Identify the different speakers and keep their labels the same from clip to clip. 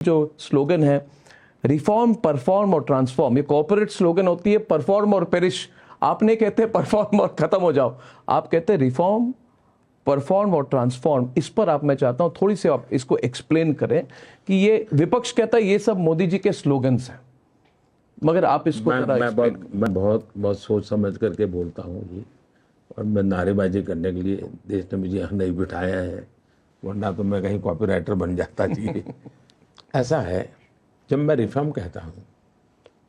Speaker 1: जो स्लोगन है reform perform और ट्रांसफॉर्म, ये कॉर्पोरेट स्लोगन होती है। परफॉर्म और पेरिश, आपने कहते हैं परफॉर्म और खत्म हो जाओ, आप कहते हैं रिफॉर्म परफॉर्म और ट्रांसफॉर्म। इस पर आप, मैं चाहता हूं थोड़ी सी आप इसको एक्सप्लेन करें कि ये विपक्ष कहता है ये सब मोदी जी के स्लोगन्स हैं, मगर आप इसको
Speaker 2: मैं बहुत सोच समझ करके बोलता हूँ जी। और मैं नारेबाजी करने के लिए देश ने मुझे यहाँ नहीं बिठाया है, वरना तो मैं कहीं कॉपीराइटर बन जाता जी। ऐसा है, जब मैं रिफॉर्म कहता हूँ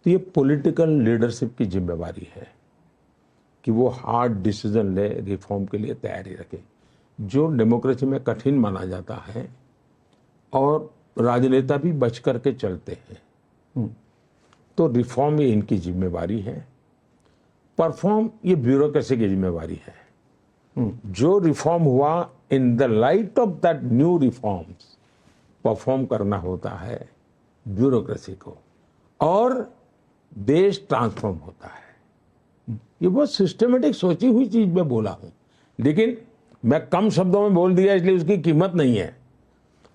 Speaker 2: तो ये पॉलिटिकल लीडरशिप की जिम्मेवारी है कि वो हार्ड डिसीजन ले, रिफॉर्म के लिए तैयारी रखे। जो डेमोक्रेसी में कठिन माना जाता है और राजनेता भी बच करके चलते हैं, तो रिफॉर्म ये इनकी जिम्मेवारी है। परफॉर्म ये ब्यूरोक्रेसी की जिम्मेवारी है। जो रिफॉर्म हुआ, in the light of that new reforms perform करना होता है ब्यूरोक्रेसी को, और देश ट्रांसफॉर्म होता है। ये बहुत सिस्टमेटिक सोची हुई चीज मैं बोला हूं, लेकिन मैं कम शब्दों में बोल दिया इसलिए उसकी कीमत नहीं है।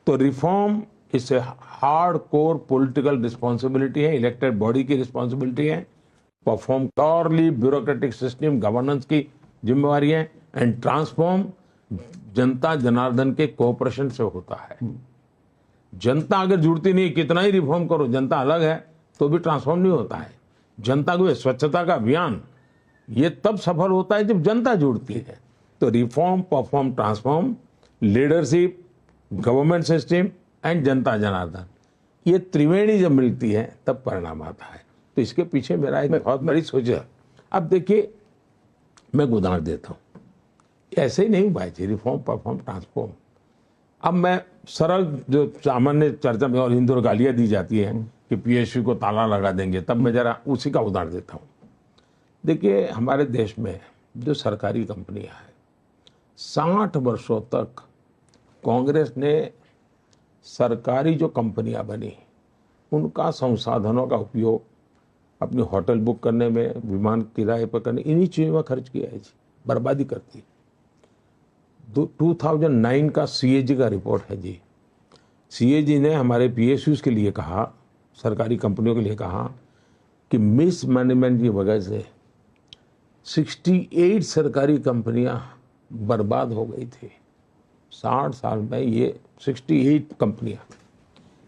Speaker 2: तो रिफॉर्म इस हार्ड कोर पॉलिटिकल रिस्पॉन्सिबिलिटी है, इलेक्टेड बॉडी की रिस्पॉन्सिबिलिटी है। Perform purely bureaucratic system governance की जिम्मेवारी है। एंड ट्रांसफॉर्म जनता जनार्दन के कोऑपरेशन से होता है। जनता अगर जुड़ती नहीं, कितना ही रिफॉर्म करो, जनता अलग है तो भी ट्रांसफॉर्म नहीं होता है। जनता को स्वच्छता का अभियान ये तब सफल होता है जब जनता जुड़ती है। तो reform perform transform, leadership, government system and जनता जनार्दन, ये त्रिवेणी जब मिलती है तब परिणाम आता है। तो इसके पीछे मेरा एक बहुत बड़ी सोच है। अब देखिए, मैं उदाहरण देता हूँ, ऐसे ही नहीं हुआ जी रिफॉर्म परफॉर्म ट्रांसफॉर्म। अब मैं सरल जो सामान्य चर्चा में और हिंदू गालियाँ दी जाती हैं कि पीएसयू को ताला लगा देंगे, तब मैं जरा उसी का उदाहरण देता हूँ। देखिए, हमारे देश में जो सरकारी कंपनियां हैं, 60 वर्षों तक कांग्रेस ने सरकारी जो कंपनियां बनी उनका संसाधनों का उपयोग अपनी होटल बुक करने में, विमान किराए पर करने, इन्हीं चीज़ों में खर्च किया है जी। बर्बादी करती। 2009 का सीएजी का रिपोर्ट है जी। सीएजी ने हमारे पीएसयूज के लिए कहा, सरकारी कंपनियों के लिए कहा कि मिस मैनेजमेंट की वजह से 68 सरकारी कंपनियां बर्बाद हो गई थी। 60 साल में ये 68 कंपनियां।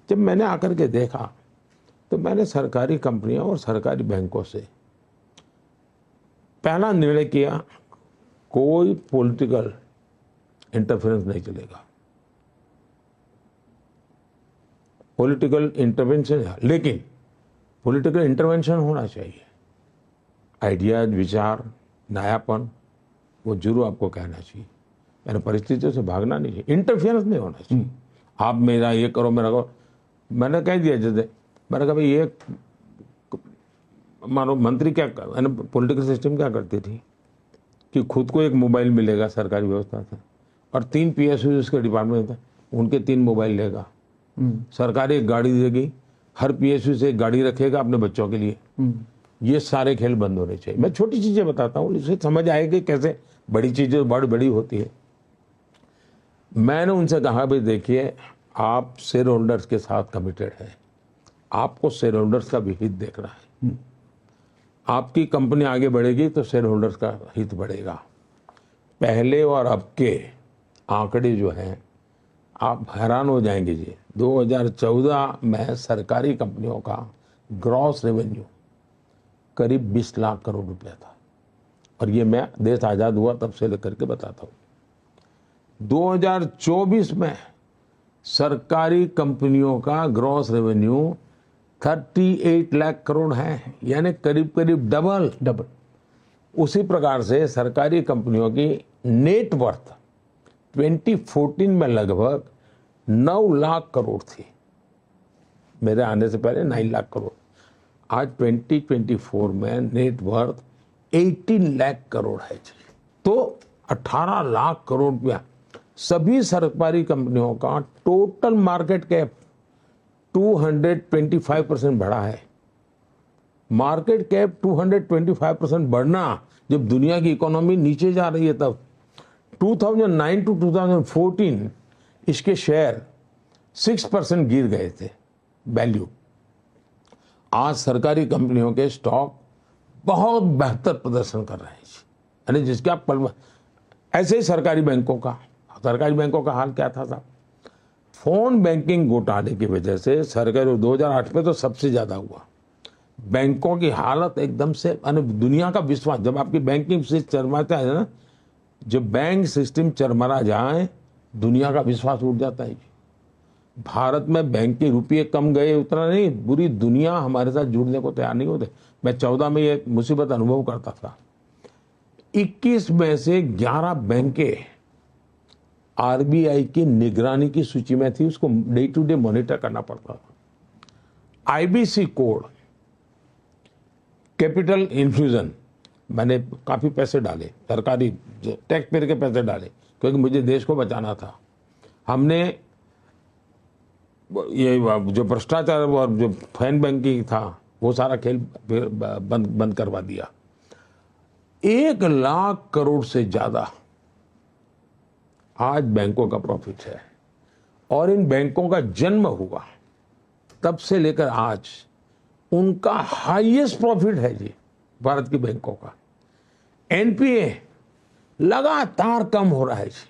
Speaker 2: जब मैंने आकर के देखा तो मैंने सरकारी कंपनियों और सरकारी बैंकों से पहला निर्णय किया, कोई पॉलिटिकल इंटरफेरेंस नहीं चलेगा। पॉलिटिकल इंटरवेंशन है, लेकिन पॉलिटिकल इंटरवेंशन होना चाहिए। आइडियाज, विचार, नयापन, वो जरूर आपको कहना चाहिए। यानी परिस्थितियों से भागना नहीं चाहिए, इंटरफेरेंस नहीं होना चाहिए। आप मेरा ये करो, मेरा करो। मैंने कह दिया, जैसे मैंने कहा भाई, ये मानो मंत्री क्या, पॉलिटिकल सिस्टम क्या करती थी कि खुद को एक मोबाइल मिलेगा सरकारी व्यवस्था से, और 3 पीएसयू उसके डिपार्टमेंट थे, उनके 3 मोबाइल लेगा। सरकार एक गाड़ी देगी, हर पीएसयू से एक गाड़ी रखेगा अपने बच्चों के लिए। ये सारे खेल बंद होने चाहिए। मैं छोटी चीजें बताता हूँ, इससे समझ आएगी कैसे बड़ी चीजें बड़ी बड़ी होती है। मैंने उनसे कहा भाई देखिए, आप शेयर होल्डर्स के साथ कमिटेड हैं, आपको शेयर होल्डर्स का भी हित देखना है। आपकी कंपनी आगे बढ़ेगी तो शेयर होल्डर्स का हित बढ़ेगा। पहले और अब के आंकड़े जो हैं, आप हैरान हो जाएंगे जी। 2014 में सरकारी कंपनियों का ग्रॉस रेवेन्यू करीब 20 लाख करोड़ रुपया था, और ये मैं देश आज़ाद हुआ तब से लेकर के बताता हूँ। 2024 में सरकारी कंपनियों का ग्रॉस रेवेन्यू 38 लाख करोड़ है, यानी करीब करीब डबल। उसी प्रकार से सरकारी कंपनियों की नेट वर्थ 2014 में लगभग 9 लाख करोड़ थी, मेरे आने से पहले 9 लाख करोड़। आज 2024 में नेट वर्थ 18 लाख करोड़ है। तो 18 लाख करोड़ रुपया सभी सरकारी कंपनियों का टोटल मार्केट कैप 225% बढ़ा है। मार्केट कैप 225% बढ़ना, जब दुनिया की इकोनॉमी नीचे जा रही है तब। 2009 to 2014 इसके शेयर 6% गिर गए थे। वैल्यू। आज सरकारी कंपनियों के स्टॉक बहुत बेहतर प्रदर्शन कर रहे हैं, यानी जिसके आप ऐसे ही सरकारी बैंकों का हाल क्या था साहब? फोन बैंकिंग घोटाले की वजह से सरकारी 2008 में तो सबसे ज्यादा हुआ। बैंकों की हालत एकदम से, यानी दुनिया का विश्वास, जब आपकी बैंकिंग सिस्टम चरमराता है ना, जब बैंक सिस्टम चरमरा जाए दुनिया का विश्वास उठ जाता है। भारत में बैंक के रुपये कम गए उतना नहीं, पूरी दुनिया हमारे साथ जुड़ने को तैयार नहीं होते। मैं 14 में ये मुसीबत अनुभव करता था। 21 में से 11 बैंकें आरबीआई की निगरानी की सूची में थी, उसको डे टू डे मॉनिटर करना पड़ता था। आईबीसी कोड, कैपिटल इन्फ्यूजन, मैंने काफी पैसे डाले, सरकारी टैक्स पेयर के पैसे डाले, क्योंकि मुझे देश को बचाना था। हमने ये जो भ्रष्टाचार और जो फैन बैंकिंग था वो सारा खेल बंद करवा दिया। 1 लाख करोड़ से ज्यादा आज बैंकों का प्रॉफिट है, और इन बैंकों का जन्म हुआ तब से लेकर आज उनका हाईएस्ट प्रॉफिट है जी, भारत की बैंकों का। एनपीए लगातार कम हो रहा है जी,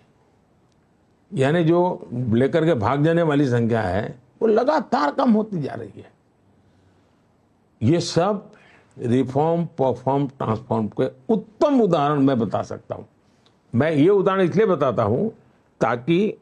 Speaker 2: यानी जो लेकर के भाग जाने वाली संख्या है वो लगातार कम होती जा रही है। ये सब रिफॉर्म, परफॉर्म, ट्रांसफॉर्म के उत्तम उदाहरण मैं बता सकता हूं। मैं ये उदाहरण इसलिए बताता हूं ताकि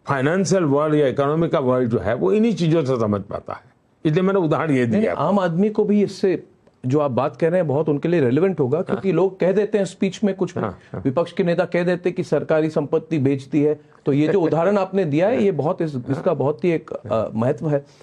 Speaker 2: फाइनेंशियल वर्ल्ड या इकोनॉमी का वर्ल्ड जो है वो इन्हीं चीजों से समझ पाता है, इसलिए मैंने उदाहरण ये दिया।
Speaker 1: आम आदमी को भी इससे जो आप बात कर रहे हैं बहुत उनके लिए रेलेवेंट होगा, क्योंकि लोग कह देते हैं स्पीच में, कुछ विपक्ष के नेता कह देते हैं कि सरकारी संपत्ति बेचती है। तो ये जो उदाहरण आपने दिया है ये बहुत इसका बहुत ही एक महत्व है।